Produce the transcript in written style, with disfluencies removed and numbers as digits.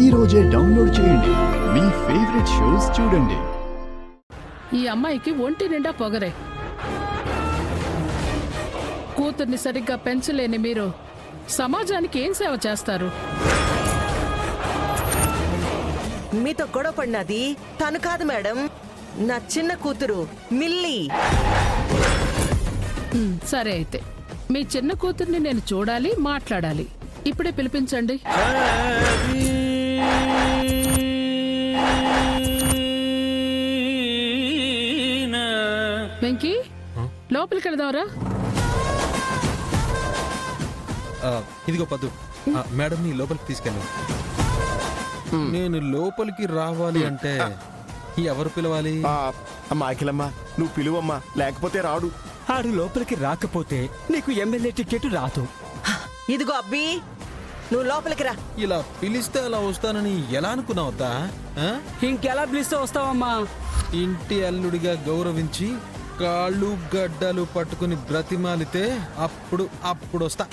ఈ రోజే డౌన్లోడ్ చేయండి. మీ ఫేవరెట్ షోస్ చూడండి. ఈ అమ్మాయికి ఒంటి నిండా పొగరే. కూతుర్ని సరిగ్గా పెంచలేని మీరు సమాజానికి ఏం సేవ చేస్తారు? మీతో గొడవ పడినది తను కాదు మేడం, నా చిన్న కూతురు మిల్లీ. సరే అయితే మీ చిన్న కూతుర్ని నేను చూడాలి, మాట్లాడాలి. ఇప్పుడే పిలిపించండి. వెంకీ, లోపలికి వెళదావరా? ఇదిగో పద్దు, మేడం ని లోపలికి తీసుకెళ్ళు. నేను లోపలికి రావాలి అంటే ఎవరు పిలవాలి? అమ్మా అఖిలమ్మ, నువ్వు పిలువమ్మా, లేకపోతే రాడు. ఆడు లోపలికి రాకపోతే నీకు ఎమ్మెల్యే టికెట్ రాదు. ఇదిగో అబ్బి, నువ్వు లోపలికి రా. ఇలా పిలిస్తే అలా వస్తానని ఎలా అనుకున్నావద్దా? ఇంకెలా పిలిస్తే వస్తావమ్మా? ఇంటి అల్లుడిగా గౌరవించి కాళ్ళు గడ్డలు పట్టుకుని బ్రతిమాలితే అప్పుడు వస్తా.